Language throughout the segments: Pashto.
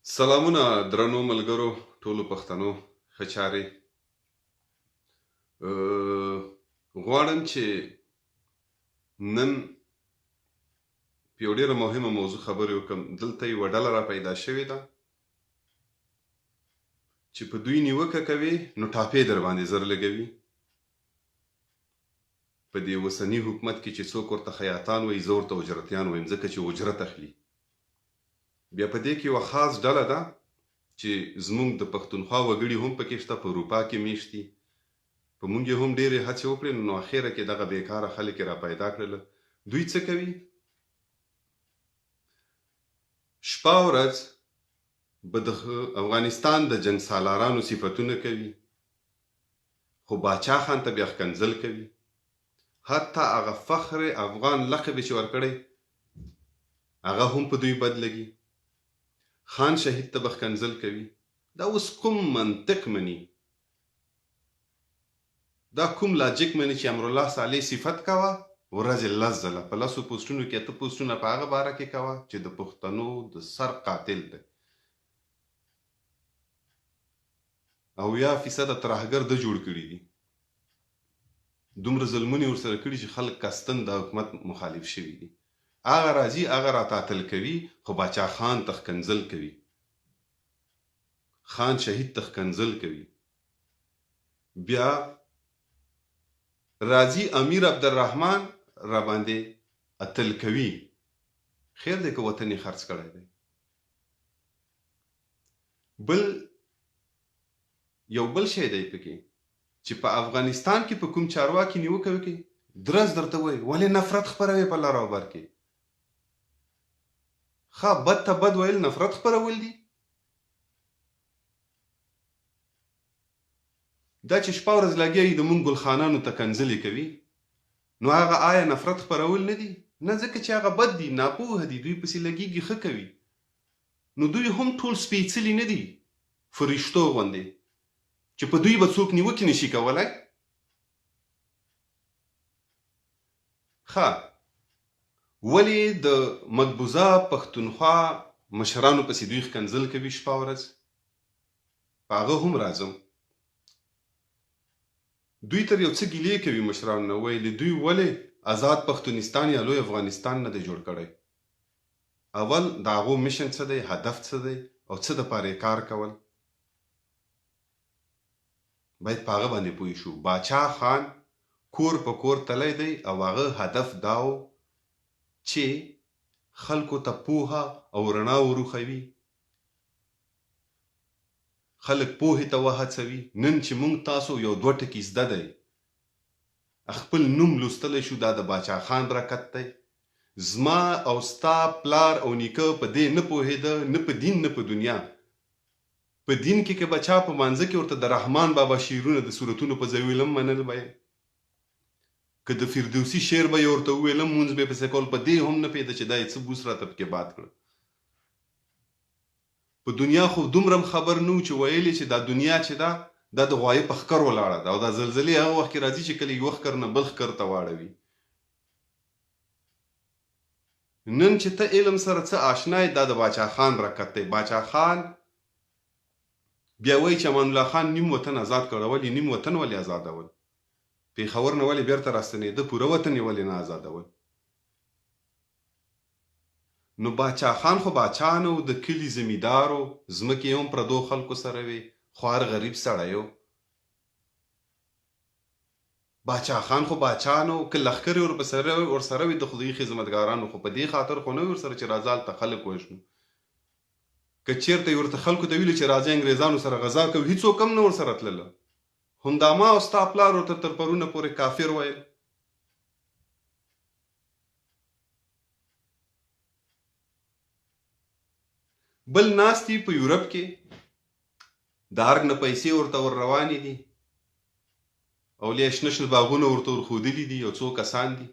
سلامونه درنو ملګرو ټولو پښتنو ښه چارې. غواړم چې نن په یو ډېره مهمه موضوع خبرې وکړم. دلته یوه ډله را پیدا شوې ده چې په دوی نیوکه کوي نو ټاپې در باندې زر لګوي. په دې اوسني حکومت کې چې څوک ورته خیاطان وایي، زه ورته اجرتیان وایم، ځکه چې اجرت اخلي. بیا په دې کې یوه خاص ډله ده چې زموږ د پښتونخوا وګړي هم پکې شته، په اروپا کې میشت دي. په مونږ یې هم ډېرې هڅې وکړې، نو اخره کې دغه بیکاره خلک یې را پیدا کړل. دوی څه کوي؟ شپه ورځ به د افغانستان د جنګ سالارانو صفتونه کوي، خو باچا خان ته بیا ښکنځل کوي. حتی هغه فخر افغان لقب چې ورکړی هغه هم په دوی بد لګي. خان شهید ته به ښکنځل کوي. دا اوس کوم منطق مني؟ دا کوم لاجیک مني چې امرالله صالح صفت کوه ورځې 10 ځله په 10 پوسټونو کې 8 پوسټونه په هغه باره کې کوه چې د پښتنو د سر قاتل دی، او 10% ترهګر د جوړ کړي دي. دومره ظلمونه ورسره کړي چې خلک کستن د حکومت مخالف شوي دي. هغه راځي هغه راتاتل کوي، خو باچا خان ته ښکنځل کوي، خان شهید ته ښکنځل کوي. بیا راځي امیر عبدالرحمن را باندې اتل کوي. خیر دی که وطن یې خرڅ کړی دی. یو بل شی دی پکې چې په افغانستان کې په کوم چارواکي نیوکه وکړي، درز درته وایي ولې نفرت خپروي په لر او بر کې. ښه، بد ته بد ویل نفرت خپرول دي؟ دا چې شپه ورځ لګیا د مونږ ګلخانانو ته کنځلې کوي، نو هغه آیا نفرت خپرول نه دي؟ نه، ځکه چې هغه بد دي، ناپوهه دي، دوی پسې لګېږي ښه کوي. نو دوی هم ټول سپېڅلي نه دي فرشتو غوندې چې په دوی به څوک نیوکې نشي کولی. ښه، ولې د مقبوضه پښتونخوا مشرانو پسې دوی ښکنځل کوي شپه ورځ؟ په هغه هم راځم. دوی تر یو څه ګیلې کوي مشرانو نه، ویلې دوی ولې آزاد پښتونستان یا لوی افغانستان نه دی جوړ کړی. اول د هغو میشن څه دی، هدف څه دی، او څه دپاره یې کار کول، باید په هغه باندې پوه شو. باچا خان کور په کور تلی دی، او هغه هدف دا و چې خلکو ته پوهه او رڼا وروښوي، خلک پوهې ته وهڅوي. نن چې موږ تاسو یو 2 ټکي زده دی، خپل نوم لوستلی شو، دا د باچا خان برکت دی. زما او ستا پلار او نیکه په دې نه پوهېده، نه په دین نه په دنیا. په دین کې که بچا په مانځه کې ورته د رحمان بابا شعرونه د صورتونو په ځای ویلم منل به یې، که د فردوسي شعر به یې ورته وویلم مونځ به یې پسې کول. په دې هم نه پوهېده چې دا یې څه بوس راته پکې باد کړه. په دنیا خو دومره خبر نه و چې ویلې چې دا دنیا چې ده دا د غوایه په ښکر ولاړه ده، او دا زلزلې هغه وخت کې راځي چې کله یو ښکر نه بل ښکر ته واړوي. نن چې ته علم سره څه آشنا یې، دا د باچا خان برکت دی. باچا خان بیا وایي چې امان الله خان نیم وطن آزاد کړه. ولې نیم وطن ولې آزادول؟ پېښور نه ولې بیرته راستنېده؟ پوره وطن یې ولې نه آزادول؟ نو باچا خان خو باچا نه و، د کلي زمیندارو، ځمکې هم پردو خلکو سره وې، خوار غریب سړی و. باچا خان خو باچا نه و، که لښکر یې ورسره وي د خدای خدمتګارانو، خو په دې خاطر خو نه وي ورسره چې راځه هلته خلک وژنو. که چېرته یې ورته خلکو ته ویلي چې راځئ انګریزانو سره غذا کوو، هېڅوک هم نه ورسره تلله. همدا ما او ستا پلار ورته تر پرونه پورې کافر ویل. بل ناست دي په یورپ کې، د ارګ نه پیسې ورته ور روانې دي، او لیا شنه شنه باغونه ورته ورښودلي دي. یو څو کسان دي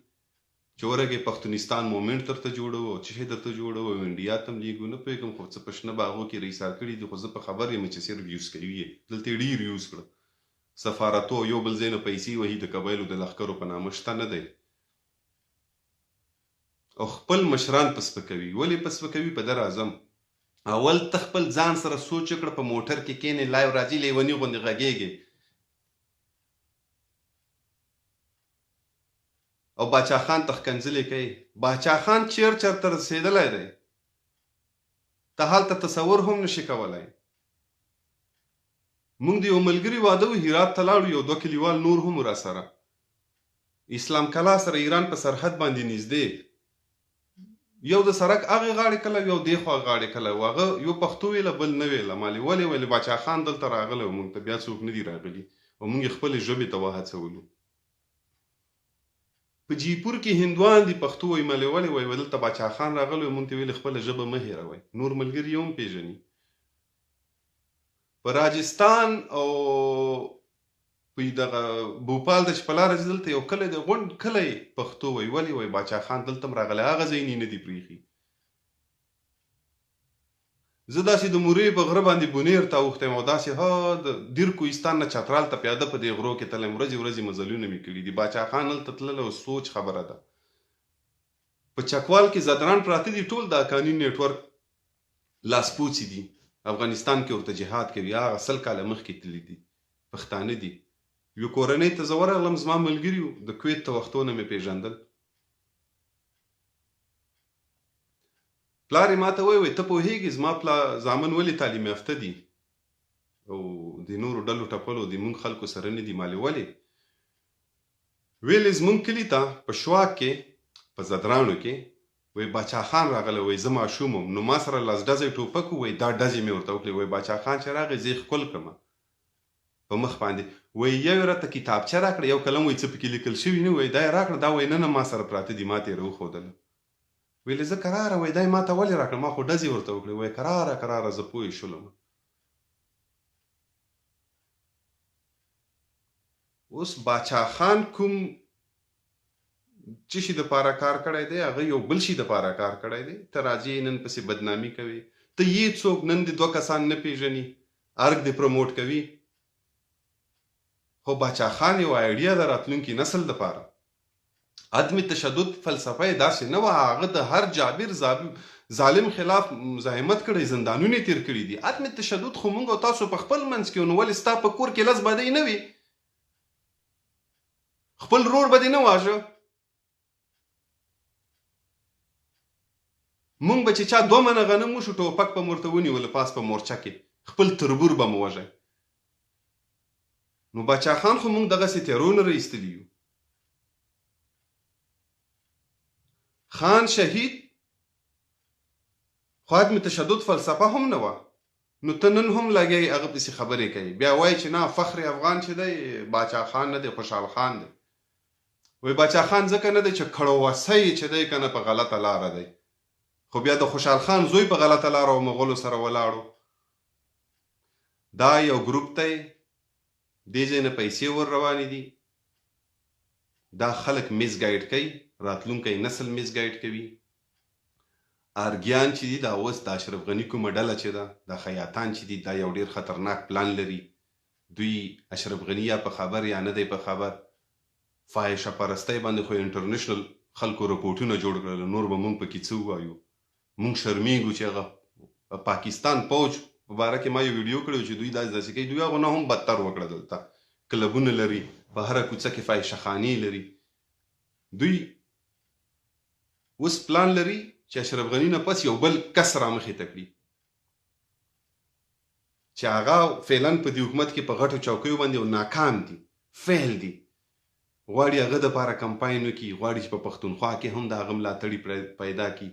چې ورګې پښتونستان مومنټ درته جوړوو او څه شی درته جوړوو، او انډیا ته هم لیږو. نه پوهېږم خو څه په شنه باغو کې رئیسار کړي دي، خو زه په خبر یم چې صرف یوز کوي یې. دلته یې ډېر یوز کړه. سفارتو یو بل ځای نه پیسې وهي، د قبایلو د لښکرو په نامه شته نه دی، او خپل مشران په سپکوي. ولې په سپکوي؟ په ده راځم. اول ته خپل ځان سره سوچ وکړه، په موټر کې کینې لایو راځي لیوني غوندې غږېږي او باچا خان ته ښکنځلې کوي. باچا خان چېرته رسېدلی دی ته هلته تصور هم نشي کولی. موږ د یو ملګري واده و هرات ته لاړو، یو 2 کلیوال نور هم راسره. اسلام کلا سره ایران په سرحد باندې نږدې، یو د سړک هغې غاړې کله یو دې خوا غاړې کله و، هغه یو پښتو ویله بل نه ویله. مالې ولې ویلې باچا خان دلته راغلی و، موږ ته بیا څوک نه دي راغلي او موږ یې خپلې ژبې ته وهڅولو. په جیپور کې هندوان دي پښتو وایي. مالې ولې وایي دلته باچا خان راغلی و، موږ ته ویلې خپله ژبه مه هېروئ، نور ملګري یې هم پېژني. په راجستان او په دغه بوپال ته چې په لاره ځي دلته یو کلی دی غونډ کلی پښتو وایي. ولې وایي باچا خان دلته هم راغلی، هغه ځایونه یې نه دي پرېښي. زه داسې د مورې په غره باندې بونیر ته اوښتی یم او داسې د دیر کوهستان نه چترال ته پیاده په دې غرو کې تللی یم. ورځې ورځې مزلونه مې کړي دي. باچا خان هلته تللی او سوچ خبره ده. په چکوال کې زدران پراته دي، ټول د اکاني نیټورک لاسپوڅي دي، افغانستان کې ورته جهاد کوي. هغه 100 کاله مخکې تللي دي، پښتانه دي. یو کورنۍ ته زه ورغلم، زما ملګري وو، د کویت ته وختونه مې پېژندل. پلار یې ما ته وایي ته پوهېږې زما زامن ولې تعلیم یافته دي او د نورو ډلو ټپلو د مونږ خلکو سره نه دي؟ مالې ولې؟ ویلې زمونږ کلي ته په شواک کې په زدرانو کې وایي باچا خان راغلی، وایي زه ماشوم وم، نو ما سره 10 ډزې ټوپک و، وایي دا ډزې مې ورته وکړې. وایي باچا خان چې راغی زه یې ښکل کړم په مخ باندې. وایي یو یې راته کتابچه راکړه، یو قلم وایي څه پکې لیکل شوي نه، وایي دا یې راکړه. دا وایي نه ما سره پراته دي، ما ته یې راوښودله. ویلې زه کراره، وایي دا یې ما ته ولې راکړه، ما خو ډزې ورته وکړې. وایي کراره زه پوه شولم. اوس باچا خان کوم چې شي د پاره کار کړی دی، هغه یو بل شي د پاره کار کړی دی. ته راځې نن پسې بدنامي کوي، ته یې څوک نن د 2 کسان نه پیژني، ارګ دې پروموټ کوي. خو باچا خان یو آیډیا د راتلونکي نسل دپاره. عدم تشدد فلسفه یې داسې نه وه، هغه د هر جابر ظالم خلاف مزاحمت کړی، زندانونه یې تېر کړي دي. عدم تشدد خو موږ او تاسو په خپل منځ کې، نو ولې ستا په کور کې 10 بدۍ نه وي؟ خپل رور به دې نه واژه؟ مونږ به چې چا 2 منه غنم وشو ټوپک به مو ورته ونیوله پاس په مورچه کې، خپل تربور به مو وژئ. نو باچا خان خو مونږ دغسې تیرونه را ایستلي یو. خان شهید خو عدم تشدد فلسفه هم نه وه. نو ته نن هم لګی هغه پسې خبرې کوي، بیا وایي چې نه فخر افغان چې دی باچا خان نه دی، خوشحال خان دی. وایي باچا خان ځکه نه دی چې کړوسی چې دی که نه په غلطه لاره دی، خو بیا د خوشحال خان زوی په غلطه لاره او مغولو سره ولاړو. دا یو ګروپ دی، دې ځای نه پیسې ور روانې دي، دا خلک میس ګایډ کوي، راتلونکی نسل میس ګایډ کوي. ارګیان چې دي دا اوس د اشرف غني کومه ډله چې ده، دا خیاطان چې دي دا یو ډیر خطرناک پلان لري. دوی اشرف غني یا په خبر یا نه دی په خبر، فاحشه پرستی باندې خو انټرنیشنل خلکو رپورټونه جوړ کړل. نور به مونږ پکې څه ووایو؟ مونږ شرمیږو چې هغه پاکستان پوج په باره کې ما یو ویډیو کړی چې دوی داسې کوي. دوی هغه نه هم بدتر وکړه، دلته کلبونه لري، په هره کوڅه کې فاحشه خانې لري. دوی اوس پلان لري چې اشرف غني نه پس یو بل کس رامخې ته کړي چې هغه فعلا په دې حکومت کې په غټو چوکیو باندې ناکام دي، فیل دي. غواړي هغه دپاره کمپاین وکړي، غواړي چې په پښتونخوا کې هم د هغه ملاتړي پیدا کړي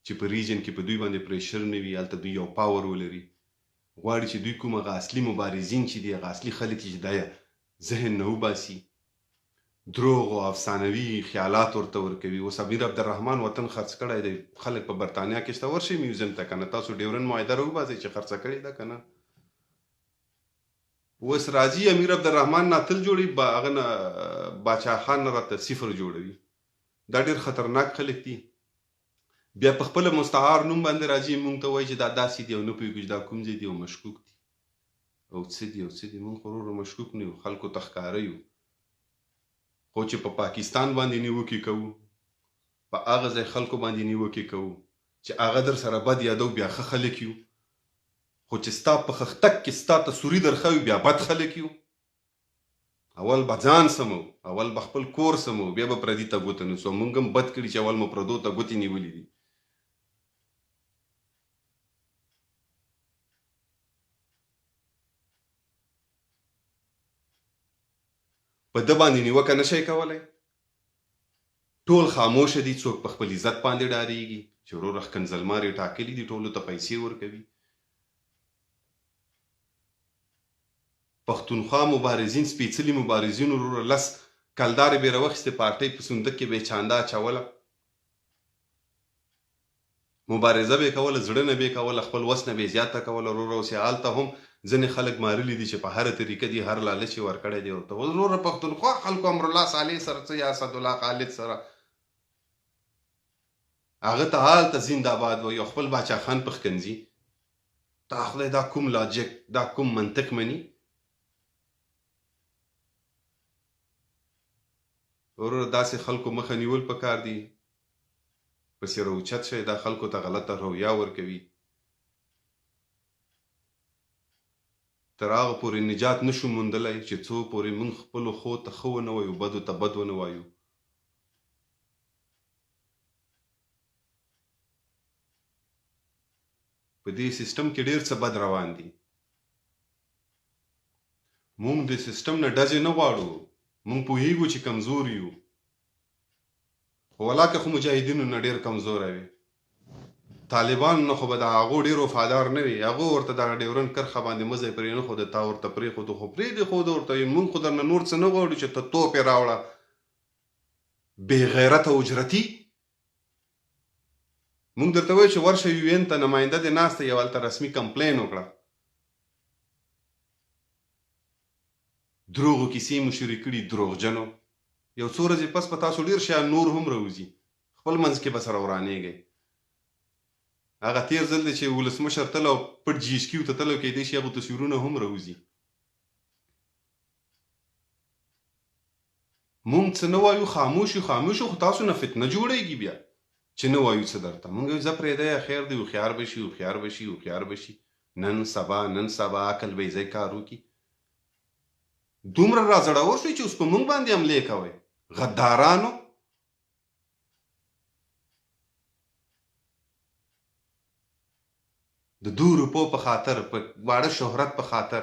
چې په ریجن کې په دوی باندې پریشر نه وي، هلته دوی یو پاور ولري. غواړي چې دوی کوم هغه اصلي مبارزین چې دي، هغه اصلي خلک چې دا ذهن نه وباسي، دروغ او افسانوي خیالات ورته ورکوي. اوس امیر عبدالرحمن وطن خرڅ کړی دی، خلک په برطانیه کې شته، ورشئ میوزیم ته که نه، تاسو ډیورن معاهده راوباسئ چې خرڅه کړې ده که نه. اوس راځي امیر عبدالرحمن ناتل جوړوي، هغه نه باچا خان نه راته صفر جوړوي. دا ډېر خطرناک خلک دي. بیا په خپله مستعار نوم باندې راځي، مونږ ته وایي چې دا داسې دي او نه پوهېږو چې دا کوم ځای دي او مشکوک دي او څه دي او څه دي. مونږ خو ورور مشکوک نه یو، خلکو ته ښکاره یو. خو چې په پاکستان باندې نیوکې کوو، په هغه ځای خلکو باندې نیوکې کوو چې هغه در سره بد یادو، بیا ښه خلک یو. خو چې ستا په خښتک کې ستا ته سوري درښوي بیا بد خلک یو. اول به ځان سمو، اول به خپل کور سمو، بیا به پردي ته ګوته نیسو. موږ هم بد کړي چې اول مو پردو ته ګوتې نیولې دي. په ده باندې نیوکه نشئ کولی. ټول خاموشه دي، څوک په خپل عزت باندې ډارېږي چې وروره ښکنځلمار یې ټاکلي دي، ټولو ته پیسې ورکوي. پښتونخوا مبارزین، سپېڅلي مبارزین وروره 10 کلدارې به یې راوخیستې، پارټۍ په صندوق کې به یې چانده اچوله، مبارزه به یې کوله، زړه نه به یې کوله، خپل وس نه به یې زیاته کوله. وروره اوس یې هلته هم ځینې خلک مارلي دي چې په هره طریقه دي، هر لالچ یې ورکړی دی ورته. وروره پښتونخوا خلکو امرالله صالح سره څه یا اسدالله خالد سره هغه ته هلته زنده‌باد وایي او خپل باچا خان په ښکنځي. تا خدای دا کوم لاجک، دا کوم منطق مني؟ وروره داسې خلکو مخه نیول پکار دي، پسې راوچت شئ، دا خلکو ته غلطه رویه ورکوي. تر هغه پورې نجات نشو موندلی چې څو پورې موږ خپلو ښو ته ښه ونه وایو، بدو ته بد ونه وایو. په دې سیستم کې ډېر څه بد روان دي. موږ د سیستم نه ډزې نه غواړو، موږ پوهیږو چې کمزور یو، خو ولاکه خو مجاهدینو نه ډېر کمزوری وي. طالبان نه خو به د هغو ډېر وفادار نه وي، هغو ورته دغه ډیورنډ کرښه باندې مزی پرې نه ښوده، تا ورته پرېښودو، خو پرېږدې ښوده ورته. موږ خو درنه نور څه نه غواړو چې ته توپ یې راوړه بې غیرته اجرتي. موږ درته وایو چې ورشه UN ته نماینده دې ناسته، یو هلته رسمي کمپلین وکړه. دروغو کیسې مو شروع کړي دروغجنو. یو څو ورځې پس په تاسو ډېر شیان نور هم راوځي، خپل منځ کې به سره ورانېږئ. هغه تېر ځل دی چې ولسمشر تل او پټ GHQ ته تل او کیدای شي هغو تصویرونه هم راوځي. موږ څه نه وایو، خاموش یو، خاموش یو، خو تاسو نه فتنه جوړېږي بیا چې نه وایو څه درته. موږ وایو ځه پرېږده خیر دی، هوښیار به شي، هوښیار به شي، هوښیار به شي. نن سبا عقل به یې ځای کار وکړي. دومره را زړور شوئ چې اوس په موږ باندې حملې کوئ. غدارانو! د 2 روپو په خاطر، په واړه شهرت په خاطر.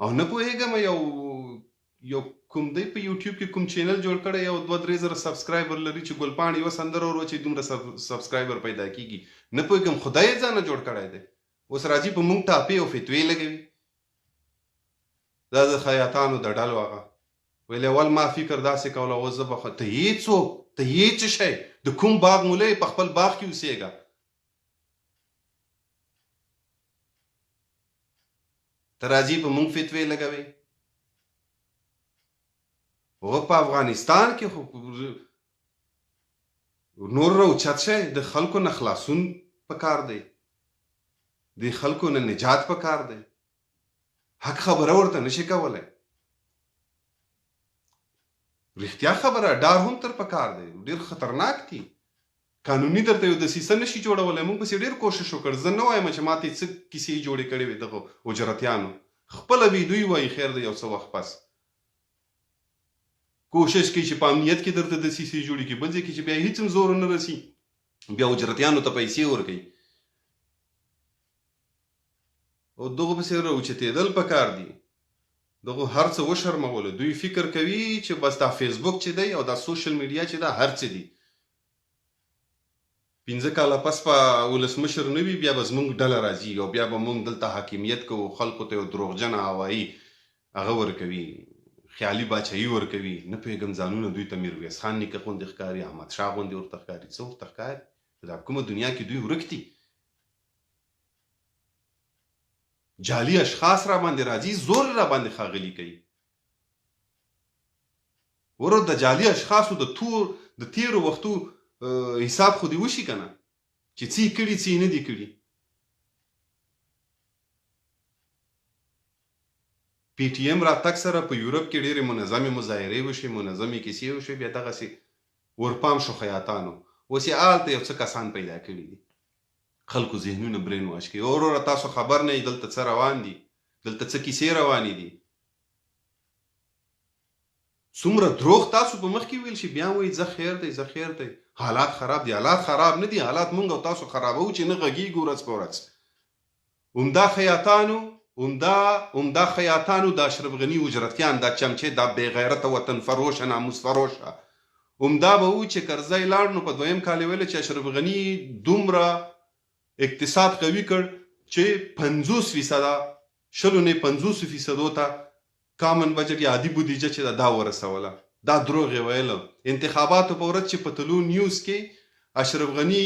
او نه پوهېږم یو کوم دی په یوټیوب کې کوم چینل جوړ کړی، یو 2-3 زره سبسکرایبر لري چې ګلپاڼې یوه سندره ورواچوي دومره سبسکرایبر پیدا کېږي. نه پوهېږم خدای یې ځانه جوړ کړی دی. اوس راځي په موږ ټاپې او فتوې لګوي. دا د خیاطانو د ډلو هغه ویل اول ما فکر داسې کوله، اوس زه به ته یې څوک، ته یې څه شی، د کوم باغ مولی، په خپل باغ کې اوسېږه. ته راځي په موږ فتوې لګوي. هغه په افغانستان کې خو نور راوچت شئ، د خلکو نه خلاصون پکار دی، د خلکو نه نجات پکار دی. حق خبره ورته نشي کولی. رښتیا خبره ډار هم تر پکار دی، ډېر خطرناک دي. قانوني درته یو دسیسه نشي جوړولی. موږ پسې ډېر کوشش وکړ. زه نه وایم چې ماته څه کیسې جوړې کړې وې دغو اجرتیانو، خپله وي دوی وایي خیر دی یو څه وخت پس کوشش کوي چې په امنیت کې درته دسیسې جوړې کړي، بل ځای کې چې بیا هېڅ هم زور نه رسي، بیا اجرتیانو ته پیسې ورکوي. او دغو پسې راوچتېدل پکار دي، دغو هر څه وشرموله. دوی فکر کوي چې بس دا فیسبوک چې دی او دا سوشل میډیا چې دا هر څه دي. 15 کاله پس په ولسمشر نه وي، بیا به زموږ ډله راځي او بیا به موږ دلته حاکمیت کوو، خلکو ته یو دروغجنه هوایي هغه ورکوي، خیالي باچایي ورکوي. نه پوهېږم ځانونه دوی ته میرویس خان نیکه غوندې ښکاري، احمدشاه غوندې ورته ښکاري. څه ورته ښکاري؟ دا کومه دنیا کې دوی ورک دي. جعلي اشخاص را باندې راځي، زور را باندې ښاغلي کوي. ورو د جعلي اشخاصو د تیرو وختو حساب خو دې وشي که نه، چې څه یې کړي څه یې نه دي کړي. PTM راتګ سره په یورپ کې ډېرې منظمې مظاهرې وشوې، منظمې کیسې وشوې. بیا دغسې ورپام شو خیاطانو. اوس یې هلته یو څه کسان پیدا کړي دي، خلکو ذهنونه برین واش کوي. وروره تاسو خبر نه یې دلته څه روان دي، دلته څه کیسې روانې دي. څومره دروغ تاسو په مخ کې ویل شي، بیا وایي زه خیر دی زه خیر دی. حالات خراب دي. حالات خراب نه دي، حالات مونږ او تاسو خرابو چې نه غږیږو ورځ په ورځ. عمده خیاطانو د اشرف غني اجرتیان، دا چمچې، دا بې غیرته وطن فروشه ناموس فروشه، عمده به و چې کرزی لاړ نو په دویم کال ویل چې اشرف غني دومره اقتصاد قوي کړ چې 50% شلو نه 50% ته کامن بجټ یا عادي بودیجه چې دا ورسوله. دا دروغ ویل. انتخاباتو په ورځ چې په طلوع نیوز کې اشرف غني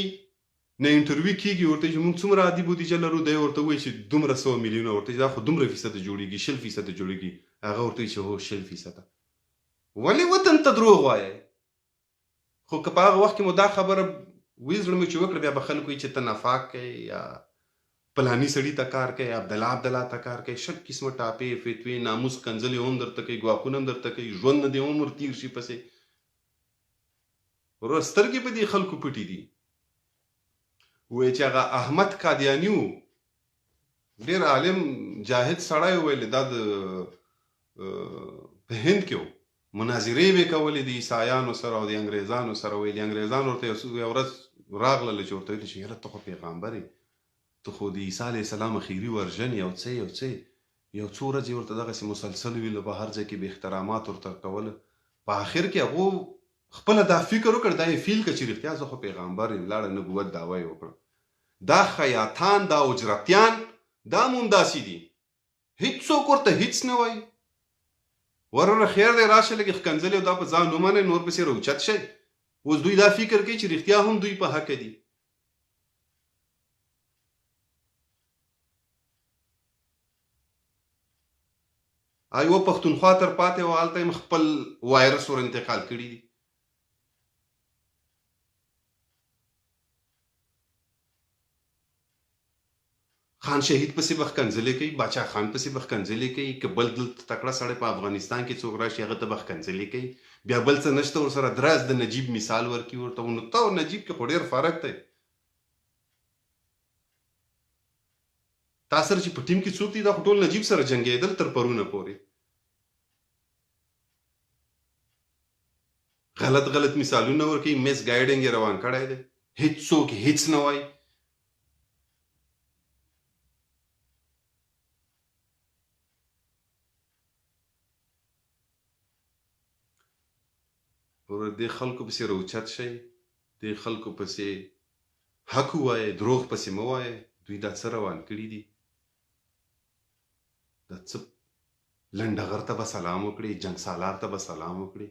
نه انټرویو کیږي، ورته چې موږ څومره عادي بودیجه لرو، دی ورته وایي چې دومره 100 میلیونه، ورته دا خو دومره فیصد جوړیږي، 60% جوړیږي. هغه ورته چې هو 60%. ولې وطن ته دروغ وایي؟ خو که په هغه وخت کې مو دا خبره ویزړه مې چې وکړه، بیا به خلک وایي چې ته نفاق کوي یا پلاني سړي ته کار کوي، عبدالله ته کار کوي، شل قسمه ټاپې فتوې ناموس کنځلې هم درته کوي، ګواښونه هم درته کوي، ژوند نه دې عمر تیر شي پسې. وروره سترګې په دې خلکو پټې دي. وایي چې هغه احمد قادیاني و، ډېر عالم جاهد سړی ویل، دا د په هند کې و، مناظرې به کولې د عیسایانو سره او د انګریزانو سره. ویلي انګریزان ورته یو ورځ راغلل چې ورته ویل چې یاره ته خو پیغمبر یې، ته خو د عیسی علیه السلام اخري ورژن یو څه یو څو ورځې ورته دغسې مسلسل ویل، په هر ځای کې به احترامات ورته کوله. په آخر کې هغو خپله دا فکر وکړ، دا یې فیل کړه چې رښتیا زه خو پیغمبر یم، لاړه نبوت دعوه یې وکړه. دا خیاطان، دا اجرتیان، دا همداسې دي، هیڅوک ورته هیڅ نه وایي. وروره خیر دی، راشه لږ ښکنځلې او دا په ځان ومنئ، نور پسې راوچت شئ. اوس دوی دا فکر کوي چې رښتیا هم دوی په حق دي. یوه پښتونخوا تر پاتې وه، هلته یې خپل وایرس ور انتقال کړي دي. خان شهید پسې به ښکنځلې کوي، باچا خان پسې به ښکنځلې کوي، که بل دلته تکړه سړی په افغانستان کې څوک راشي هغه ته به ښکنځلې کوي. بیا بل څه نشته ورسره، دراز د نجیب مثال ورکړي ورته. نو ته او نجیب کې خو ډېر فرق دی. تا سره چې په ټیم کې څوک دي، دا خو ټول نجیب سره جنګېدل تر پرونه پورې. غلط مثالونه ورکوي، میس ګایډنګ یې روان کړی دی، هیڅوک هیڅ نه وایي. دې خلکو پسې راوچت شئ، دې خلکو پسې حق ووایئ، دروغ پسې مه وایئ. دوی دا څه روان کړي دي؟ دا څه لنډغر ته به سلام وکړي، جنګ سالار ته به سلام وکړي.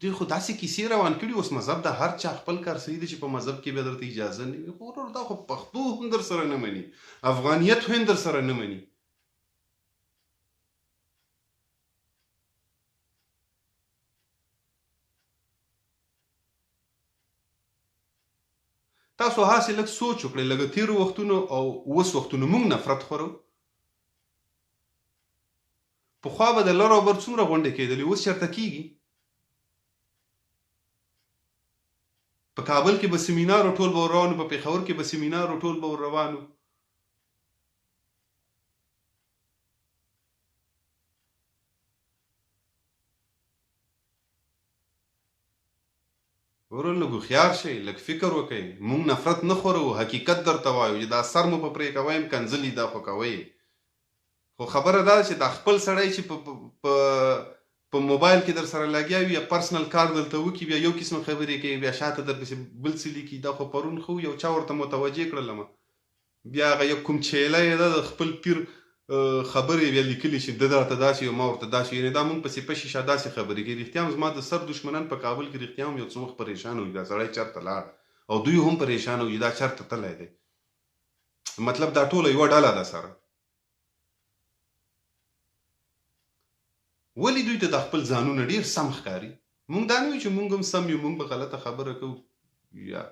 دوی خو داسې کیسې روان کړي. اوس مذهب د هر چا خپل کار صحیح دی چې په مذهب کې به درته اجازه نه وي. خو دا خو پښتو هم در سره نه مني، افغانیت هم در سره نه مني. تاسو هاسې لږ سوچ وکړئ، لږ تیرو وختونو او اوس وختونو موږ نفرت خورو. پخوا به د لر او بر څومره غونډې کېدلې، اوس چېرته کېږي؟ په کابل کې به سیمینار ټول به روانو، په پېښور کې به سیمینار ټول به روانو. ورور لږ هوښیار شئ، لږ فکر وکئ. موږ نفرت نه خورو، حقیقت درته وایو چې دا سر مو په پرې کوئ کنځلې دا خو کوئ. خو خبره دا ده چې دا خپل سړی چې په موبایل کې در سره لګیا وي یا پرسنل کار دلته وکړي، بیا یو قسم خبرې کوي، بیا شاته در پسې بل څه لیکي. دا خو پرون خو یو چا ورته متوجه کړلمه، بیا هغه یو کوم چیلی ده د خپل پیر خبرې بیا لیکلي چې ده درته داسې او ما ورته داسې. یعنې دا مونږ پسې په شیشه داسې خبرې کوي. رښتیا هم زما د سر دشمنان په کابل کې رښتیا هم یو څه وخت پریشان وي، دا سړی چېرته لاړ، او دوی هم پریشان وي دا چېرته تللی دی. مطلب دا ټوله یوه ډله ده سره. ولې دوی ته د خپل ځانونه ډېر سم ښکاري؟ مونږ دا نه وي چې مونږ هم سم یو، مونږ به غلطه خبره کوو، یا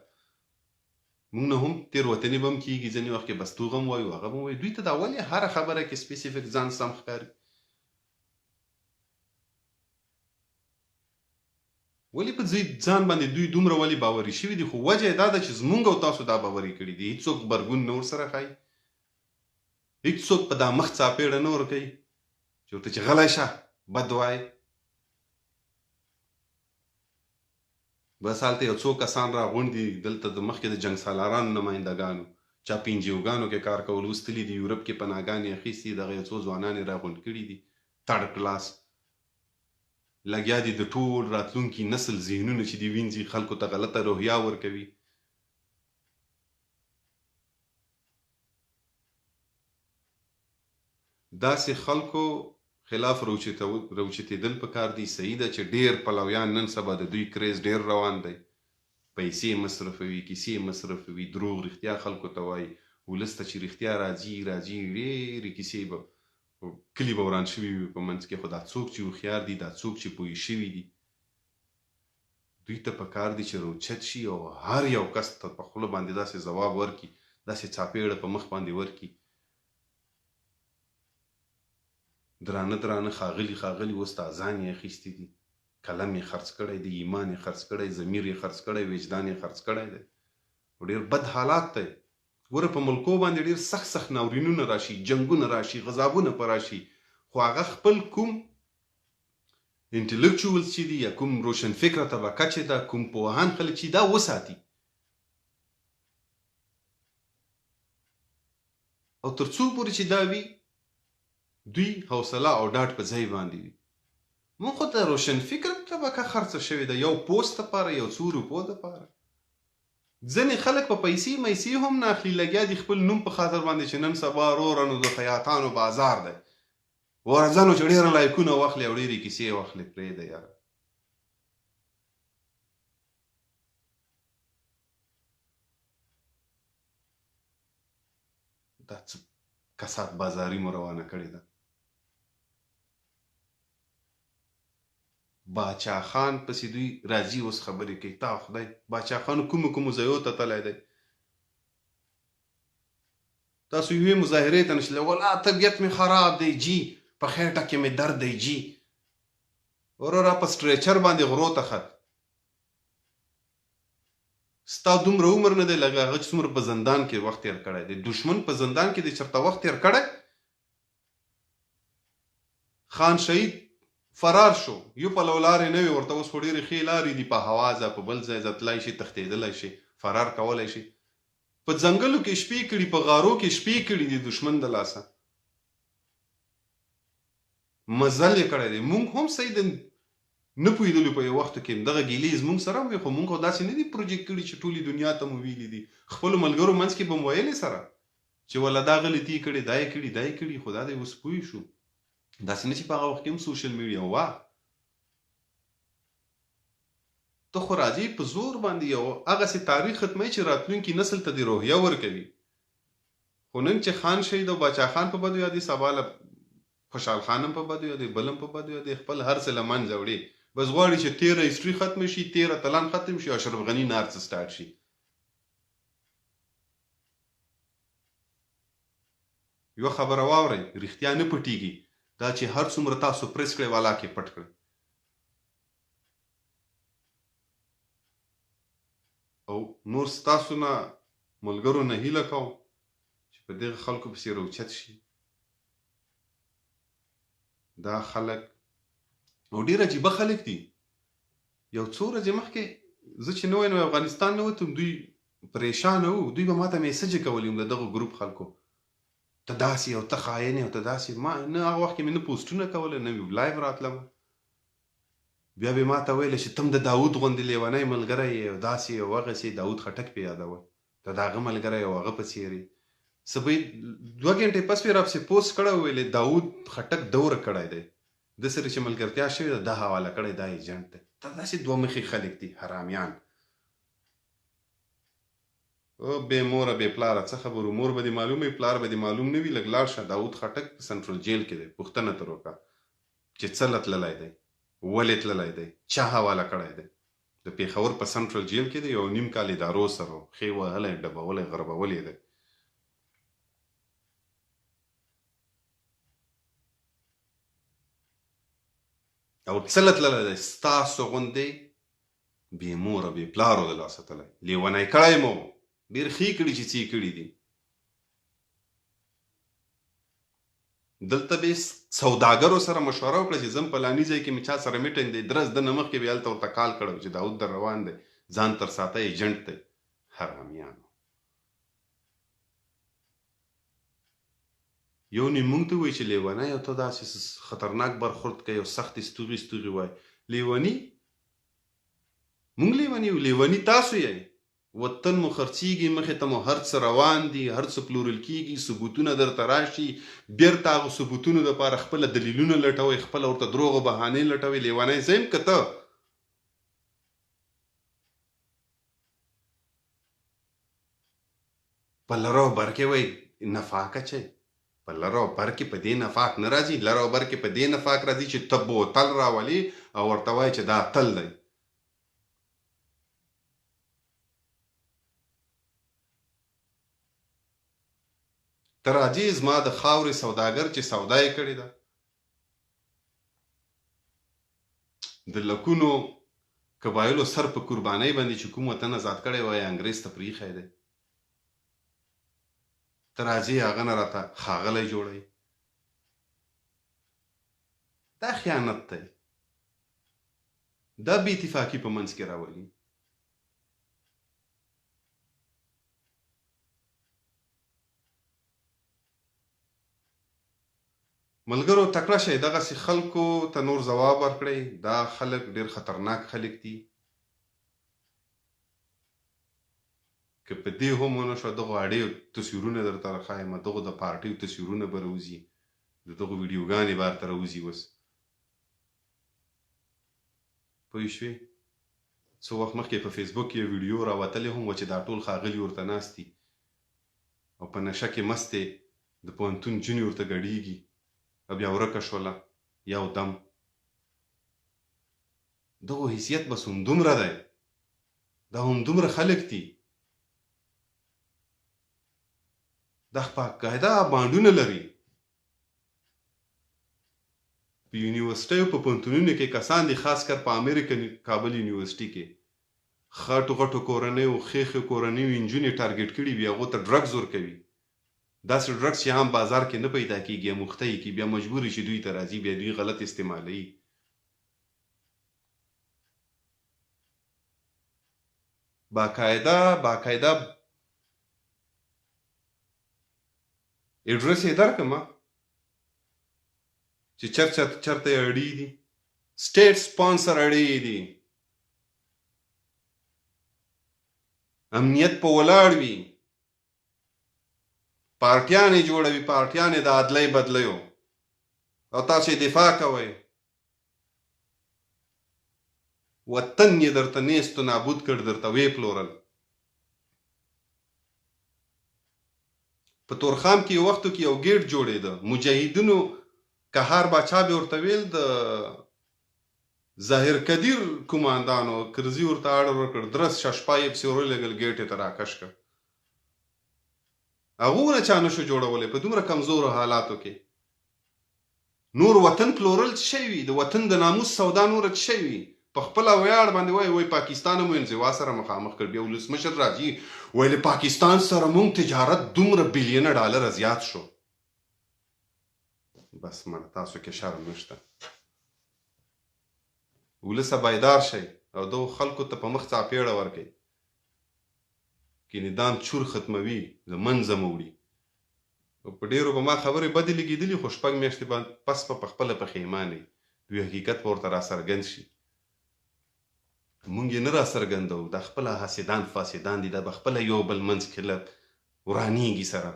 مونږ نه هم تېروتنې به هم کېږي، ځینې وخت کې بستوغ هم وایو، هغه به هم وایي. دوی ته دا ولې هره خبره کې سپیسیفیک ځان سم ښکاري؟ ولې په ځان باندې دوی دومره ولې باوري شوي دي؟ خو وجه یې دا ده چې زمونږ او تاسو دا باوري کړي دي. هېڅوک غبرګون نه ورسره ښایي، هېڅوک په دا مخ څاپېړه نه ورکوي چې ورته چې غلی شه بد وایې. بس هلته یو څو کسان راغونډ دي، دلته د مخکې د جنګ سالارانو نمایندګانو چا په انجیوګانو کې کار کول وستلي دي، یورپ کې پناهګانې اخیستي، دغه یو څو ځوانان یې راغونډ کړي دي، تړ کلاس لګیا دي د ټول راتلونکي نسل ذهنونه چې دي وینځي، خلکو ته غلطه روحیه ورکوي. داسې خلکو خلاف روچتېدل پکار دي. صحیح ده چې ډېر پلویان نن سبا د دوی کریز ډېر روان دی، پیسې مصرفوي، کیسې مصرفوي، دروغ رښتیا خلکو ته وایي، ولس ته چې رښتیا راځي ډېرې کیسې به کلي به وران شوي وي په منځ کې. خو دا څوک چې هوښیار دي، دا څوک چې پوه شوي دي، دوی ته پکار دي چې روچت شي او هر یو کس ته په خوله باندې داسې ځواب ورکړي، داسې څاپېړه په مخ باندې ورکړي. درانه ښاغلي استادان یې اخیستي دي، قلم یې خرڅ کړی دی، ایمان یې خرڅ کړی، ضمیر یې خرڅ کړی، وجدان یې خرڅ کړی دی. ډېر بد حالات دی. ګوره په ملکو باندې ډېر سخت ناورینونه راشي، جنګونه راشي، غضابونه په راشي، خو هغه خپل کوم انټلیکچوالز چې دي یا کوم روشن فکره طبقه چې ده، کوم پوهان خلک چې دا وساتي او تر څو پورې چې دا وي دوی حوصله او ډاډ په ځای باندې وي. مونږ خو د روشن فکر طبقه خرڅه شوې ده، یو پوسټ دپاره، یو څو روپو دپاره. ځینې خلک په پیسې میسې هم نه اخلي، لګیا دي خپل نوم په خاطر باندې چې نن سبا رورنو د خیاطانو بازار دی، ورځنو چې ډېره لایکونه واخلي او ډېرې کیسې واخلي. پرېږده یاره، دا څه کسات بازاري مو روانه کړې ده. باچا خان پسې دوی راځي اوس خبرې کوي. تا خدای باچا خان کومو ځایو ته تللی دی؟ تاسو یوې مظاهرې ته نشئ ولا طبیعت مې خراب دی جی، په خېټه کې مې درد دی جی. وروره په سټریچر باندې غرو ته خط، ستا دومره عمر نه دی لکه هغه چې څومره په زندان کې وخت تېر کړی دی. دشمن په زندان کې دی چېرته وخت تېر کړی؟ خان شهید فرار شو، یو پلو لارې نه وي ورته، اوس خو ډېرې ښې لارې دي، په هوازه په بل ځای ځه تللی شي، تښتېدلی شي، فرار کولی شي. په ځنګلو کې شپې کړي، په غارو کې شپې کړي دي دشمن د لاسه، مزل یې کړی دی. مونږ هم صحیح د نه پوهېدلو په یو وخت کې دغه ګیلې زمونږ سره وي، خو مونږ خو داسې نه دي پروجیکټ کړي چې ټولې دنیا ته مو ویلي دي. خپلو ملګرو منځ کې به مو ویلې سره چې وله دا غلطي یې کړې، دا یې کړي، دا یې کړي، خو دا دی اوس پوه شو. داسې نه چې په هغه وخت کې هم سوشل میډیا وه. ته خو راځي په زور باندې یو هغسې تاریخ ختموي چې راتلونکي نسل ته دې روحیه ورکوي. خو نن چې خان شهید او باچا خان په بدو یادي، سبا له خوشحال خان هم په بدو یادي، بل هم په بدو یادي، خپل هر څه له منځه وړي. بس غواړي چې تېره هسټري ختم شي، تېره اتلان ختم شي، اشرف غني نارڅ سټارټ شي. یوه خبره واورئ، رښتیا نه پټېږي. دا چې هر څومره تاسو پریس کړئ والا کې پټ کړئ. او نور ستاسو نه ملګرو نه هیله کوم چې په دغه خلکو پسې روچت شي. دا خلک او ډېر عجیبه خلک دي. یو څو ورځې مخکې زه چې نوی نوی افغانستان نه وتم، دوی پریشانه وو، دوی به ما ته میسجې کولې د دغه ګروپ خلکو، ته داسې او ته خاین او ته داسې. ما نه هغه وخت کې مې نه پوسټونه کوله، نه مې لایف راتلم. بیا به ما ته ویله چې تم د داود غوندې لیونی ملګری یې او داسې او هغسې. داود خټک پې یادول، ته د هغه ملګری او هغه په څېر یې. څه به 2 ګنټې پس مې راپسې پوسټ کړی، ویلې داود خټک دوره کړی دی، د سره چې ملګرتیا شوې ده دا حواله کړی، دا ایجنټ دی. ته داسې دوه مخې خلک دي حرامیان. او بې موره بې پلاره څه خبرو، مور به دې معلوم وي، پلار به دې معلوم نه وي. لږ لاړ شه، داود خټک په سنټرل جیل کې دی، پوښتنه ترې وکړه چې څه له تللی دی، ولې تللی دی، چا حواله کړی دی. د پېښور په سنټرل جیل کې دی، 1.5 کال ادارو سره ښې وهلی، ډبولی، غربولی دی. او څه له تللی دی؟ ستاسو غوندې بې موره بې پلارو د لاسه تللی لیونی کړی مو ډېر ښې کړي چې څه کړي دي دلته به سوداګرو سره مشوره وکړه چې زم فلاني ځای کې مې چا سره میټنګ دی درس دنه مخکې به هلته ورته کال کړی چې داود در روان دی ځان تر ساته ایجنټ دی حرامیانو یو نیم موږ ته وایي چې لیونی او ته داسې خطرناک برخورد کوي او سختې ستوغې وایي لیوني موږ لیوني یو لیوني تاسو یې وطن مو خرڅیږي مخې ته مو هر څه روان دي هر څه پلورل کیږي ثبوتونه درته راشي بیرته هغو ثبوتونو دپاره خپله دلیلونه لټوئ خپله ورته دروغو بهانې لټوئ لیونی زه یم که ته په لرو بر کې وایي نفاق اچئ په لرو بر کې په دې نفاق نه راځي لرو بر کې په دې نفاق راځي چې ته بوتل راولي او ورته وایي چې دا تل دی ته راځي زما د خاورې سوداګر چې سودا یې کړې ده د لکونو قبایلو سر په قربانۍ باندې چې کوم وطن ازاد کړی وای انګریز ته پرېښی دی ته راځي هغه نه راته ښاغلی جوړوي دا خیانت دی دا بې اتفاقي په منځ کې راولي ملګرو تکړه شئ دغسې خلکو ته نور ځواب ورکړئ دا خلک ډېر خطرناک خلک دي که په دې هم ونه شوه دغو اړې تصویرونه درته راښایم دغو د پارټیو تصویرونه به راوځي د دغو ویډیوګانې به هلته راوځي اوس پوه شوې څه وخت مخکې په فیسبوک کې یو ویډیو راوتلې هم وه چې دا ټول ښاغلي ورته ناست دي او په نشه کې مست دی د پوهنتون جونې ورته ګډېږي او بیا ورکه شوله یو دم دغو حیثیت بس همدومره دی دا همدومره خلک دي دا باقاعده بانډونه لري په یونیورسټیو په پوهنتونونو کې کسان دي خاص کر په امریکن کابل یونیورسټي کې خټو غټو کورنیو ښېښې کورنیو نجونې ټارګېټ کړي وي هغو ته ډرګز ورکوي داسې ډرګز چې هم بازار کې نه پیدا کېږي مخته یې کړي بیا مجبور چې دوی ته راځي بیا دوی غلط استعمالوي باقاعده اډرس یې درکړمه چې چرته یې اړې دي سټیټ سپانسر اړې دي امنیت په ولاړ وي پارټیانې جوړوي پارټیانې د عدلۍ بدلیو او تاسو یې دفاع کوئ وطن یې درته نیست و نابود کړ درته ویې پلورل په تورخام کې یو وختو کې یو ګیټ جوړېده مجاهدینو قهار باچا به ورته ویل د ظاهر قدیر کوماندانو کرزي ورته اړ ورکړ درس ششپا یې پسې ورولېږل ګیټ یې ته راکش کړ هغو نه چا نشو جوړولی په دومره کمزورو حالاتو کې نور وطن پلورل څه شی وي د وطن د ناموس سودا نوره څه شی وي په خپله ویاړ باندې وایي پاکستان مو انزوا سره مخامخ کړ بیا ولسمشر راځي وایي له پاکستان سره مونږ تجارت دومره بلیونه ډالره زیات شو بس مړه تاسو کې شرم نشته ولسه بیدار شئ او دغو خلکو ته په مخ څاپېړه ورکئ کې نظام چور ختموي د منځه موړي په ډېرو به ما خبرې بدې لګېدلي خو شپږ میاشتې پس به په خپله پښیمانئ دوی حقیقت به ورته راڅرګند شي مونږ یې نه راڅرګندوو دا خپله حاسدان فاسدان دي دا به خپله یو بل منځ کې ورانېږي سره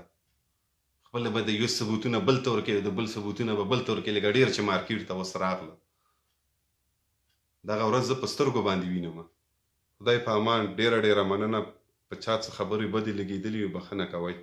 خپله به د یو ثبوتونه بل ته ورکوي د بل ثبوتونه به بل ته ورکوي لکه ډېر چې مارکېټ ته اوس راغله دغه ورځ زه په سترګو باندې وینم خدای په امان ډېره مننه په چا څه خبرې بدې لګېدلي وي بښنه کوئ